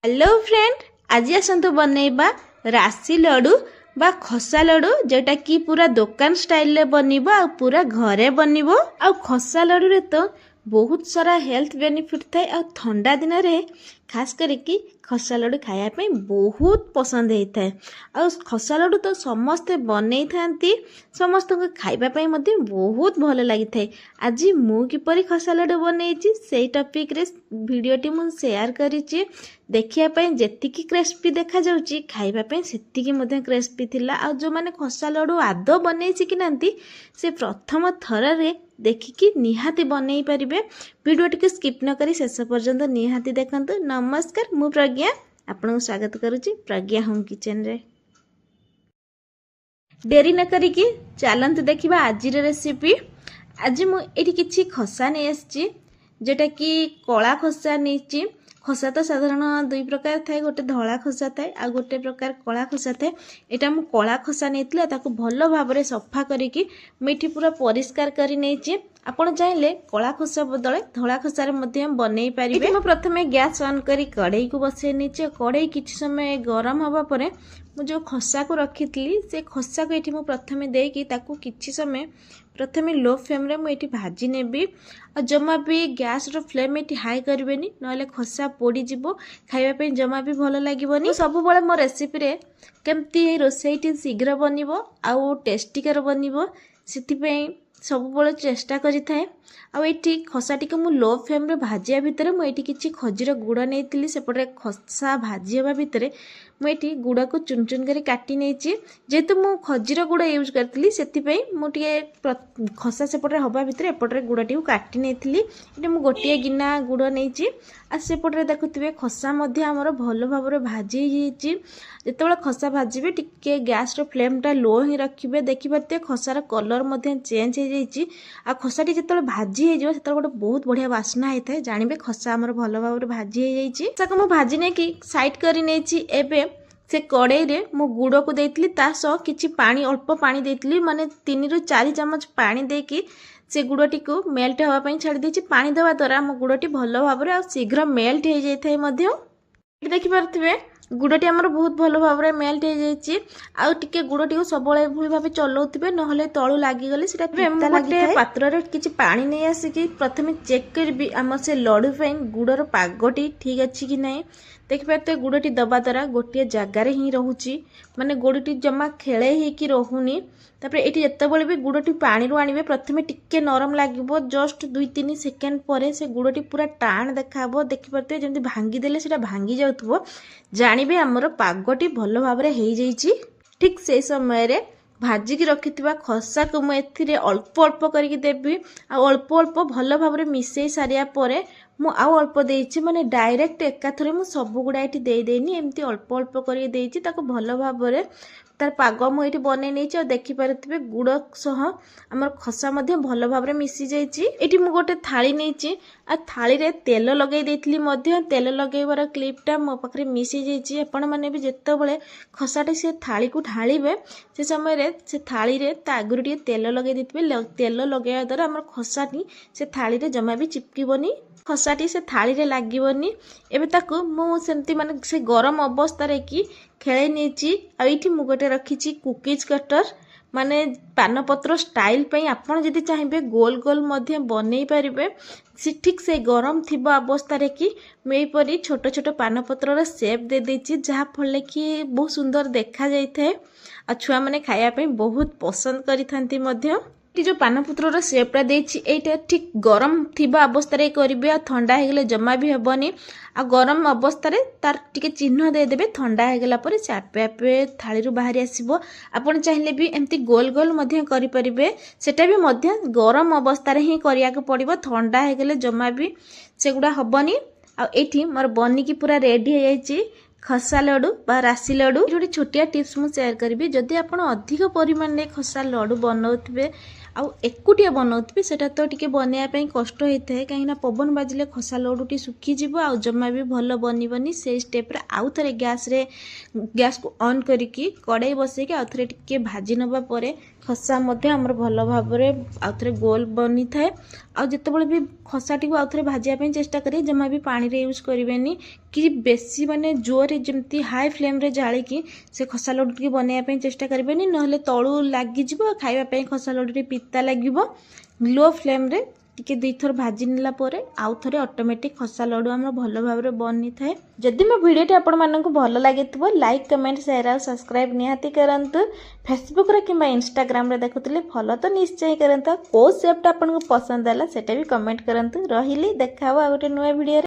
Hello friend, आज आसतु बनैबा राशि लड्डू बा खसा लड्डू जोटा कि पूरा दुकान स्टाइल रे बनिबो आ पूरा घरे बनिबो। आ खसा लड्डू रे तो बहुत सारा हेल्थ बेनिफिट थाए आ ठंडा दिन रे खास करके खसा लड्डू खाया पे बहुत पसंद होता है। आ खसा लड्डू तो समस्ते बनै थांती, समस्त को खाइबा पे मध्य बहुत भल लगी थाए। आज मु किपरि खसा लड्डू बनैछि सेही टॉपिक रे वीडियोटी मु शेयर करिछि। देखिया पे जेतिकी क्रिस्पी देखा जाउछि खाइबा पे सेतिकी मध्य क्रिस्पी थिला। आ जो माने खसा लड्डू आदो बनैछि कि नांती से प्रथम थर रे देखिकी निहाती बनई पारिबे। वीडियोटी के स्किप न करी शेष पर्यंत निहाती देखंतु। नमस्कार, मु प्रज्ञा आपन स्वागत करुछि प्रज्ञा होम किचन रे। डेरी न करिकी चलंतु देखिबा आजिर रेसिपी। आज मु एठी किछि खसा नै आछि जेटा कि कला खसा नैछि। खसा तो साधारण दुई प्रकार थाए, गोटे धला खसा थाए आ गोटे प्रकार कला खसा थाए। एटा मु कला खसा नैतिला, ताको भलो भाबरे सफा करिकी मिठी पूरा परिष्कार करि नैछि। आपण चाहिले कला खसा बदले धला खसार मध्य बनै पारिबे। मु प्रथमे गैस ऑन करी कढ़ई को बसै नैछि। कढ़ई किछि समय गरम हवा परे मु जो खसा को रखितली से खसा को एठी मु प्रथमे देकी ताको किछि समय प्रथमे लो फ्लेम रे मु एठी भाजी नेबी। आ जमा भी गैस रो फ्लेम एठी हाई करबेनी, नले खसा पोड़ी जिवो, खाइबा पे जमा भी भलो लागिबोनी। सब बेले मो रेसिपी रे केमती रोसैटी शीघ्र बनिबो आ टेस्टी कर बनिबो सेति पे सब बेले चेष्टा करि थाए। आ एठी खसाटी को मु लो फ्लेम रे भाजिया भितरे मु एठी किछि खजीर गुड़ नेइतिली। सेपटे खसा भाजी हेबा भितरे मु एठी गुड़ को चुन चुन करी काटी नेइछि। जेतु मु खजीर गुड़ यूज करतिली सेति पे मु टिके खसा सेपटे हबा भितरे एपटे गुड़टी को काटी नेइतिली। एठी मु गोटिए गिना गुड़ नेइछि। आ सेपटे देखुथिबे खसा मध्ये हमर भलो भाबरे भाजी हिछि। जेतेबेले खसा भाजिबे टिके गैस रो फ्लेम टा लो ही रखिबे। देखि पाते खसार कलर मध्ये चेंज हे जाइछि। आ खसाटी जेतेबेले भाजी हे जिवो सेतेबेले गोटे बहुत बढ़िया वासना हेଥାଏ, जानिबे खसा हमर भलो भाबरे भाजी हे जाइछि। ताको मु भाजी ने की साइड करी नेछि। एबे से कड़ाई रे मु गुड़ को देइतली, ता सो किछि पानी अल्प पानी देइतली, माने 3 रु 4 चम्मच पानी देकी से गुड़टी को मेल्ट हवा पई छाडी देछि। पानी देवा द्वारा मो गुड़टी भलो भाबरे आ शीघ्र मेल्ट हे जाइथाय मध्य। देखि पारथिबे गुड़टी हमर बहुत भलो भाबरे मेल्ट हे जाइछि। आ टिके गुड़टी को सबले भूल भाबे चलौथिबे, नहले तळु लागि गले सेटा पिता लागिथाय। पात्र रे किछि पानी नै आसी कि प्रथमे चेक करबी हमर से लड्डू पई गुड़र पागटी ठीक अछि कि नै। देखि पाते गुड़टी दबा द्वारा गोटे जगार ही रहूची, माने गुड़टी जमा खेले ही कि रहूनी। तापर एठी जेतेबेले भी गुड़टी पानी रो आनिबे प्रथमे टिके नरम लागिबो, जस्ट 2-3 सेकेंड परे से गुड़टी पूरा टाण देखाबो। देखि पाते जेंति भांगी देले सेटा भांगी जाउथबो, जानिबे हमर पागटी भलो भाबरे हेई जाइछि। ठीक से समय रे भाजी की रखिथिबा खसा को मु एथिरे अल्प अल्प करके देबी। आ अल्प अल्प भलो भाबरे मिसई सारिया परे मु आउ अल्प देइछि, माने डायरेक्ट एकाथरे मु सब गुडा एठी देई देनी, एमती अल्प अल्प करके देइछि। ताको भलो भाबरे तार पाग मु एठी बनै नेछि। आ देखि पारथिबे गुड़ सह हमर खसा मध्ये भलो भाबरे मिसी जाइछि। एठी मु गोटे थाली नेछि। आ थाली रे तेल लगै देइथिली मध्ये, तेल लगैबार क्लिपटा मो पाखरे मिसी जाइछि। आपण माने भी जेतेबेले खसाटे से थाली को ढाळिबे से समय रे से थाली रे ता आगुरु टिके तेल लगै देथिबे। तेल लगैया द्वारा हमर खसाटी से थाली रे जमा भी चिपकिबोनी, खसाटी से थाली रे लागिबोनी। एबे ताको मु सेमती माने से गरम अवस्था रे की खेळे नेछि। आ एठी मु गोटे रखिछि कुकीज कटर, माने पानपत्र स्टाइल पई आपण जदि चाहिबे गोल गोल मध्ये बनै पारिबे। से ठीक से गरम थिबा अवस्था रे की मेई परी छोट छोट पानपत्र रे शेप दे देछि, जहा फले कि बहुत सुंदर देखा जाइथाय। आ छुआ माने खाया पई बहुत पसंद करिथांती मध्ये। जो पानपत्र शेपटा देछि एटा ठीक गरम थिबा अवस्था रे करिबे। आ ठंडा हे गेले जमा भी हेबनी। आ गरम अवस्था रे तार टिके चिन्ह दे देबे। ठंडा हे गेला परे से आपे आपे थाली रु बाहरी आसीबो। आपण चाहिले भी एमती गोल गोल मध्ये करि परिबे, सेटा भी मध्ये गरम अवस्था रे ही करिया को पड़िबो। ठंडा हे गेले जमा भी सेगुडा हबनी। आ एठी मोर बनी की पूरा रेडी हे जाइछि खसा लड्डू बा राशि लड्डू। छोटी छोटिया टिप्स मु शेयर करबी। जदि आपण अधिक परिमाण रे खसा लड्डू बनाउथिबे आउ एकुटिया बनाउथिबे सेटा तो टिके बनैया पई कष्ट होइथे, काहे ना पवन बाजिले खसा लड्डूटी सुखी जिवो आ जमा भी भलो बनिबनी। से स्टेप रे आउ थरे गैस को ऑन करिकी कड़ाई बसैकी आउ थरे टिके भाजी नबा परे खसा आमर भल भाव आउे गोल बनी थाए आतेबले भी खसाटी को आउे भाजापी चेष्टा करें जमा भी पानी रे यूज करें कि बेसी माने जोर जमती हाई फ्लेम रे जाली की से खसा लड्डू की बनवाई चेष्टा करें ना तलू लगिज खावाई खसा लड्डू पिता लगे लो फ्लेम रे टिके दुई थर भाजी नेला परे आउ थरे ऑटोमेटिक खसा लड्डू आम भल भाव बनी थाए। जदि मो वीडियोटी आपण मानक भल लगे लाइक कमेंट शेयर और सब्सक्राइब निहाती करंतु। फेसबुक रे किंबा इंस्टाग्राम रे देखुतले फॉलो तो निश्चय करंतु। को शेप्ट आपन को पसंद आला सेटा भी कमेंट करंतु। रहिली देखा आ गोटे नुआ वीडियो।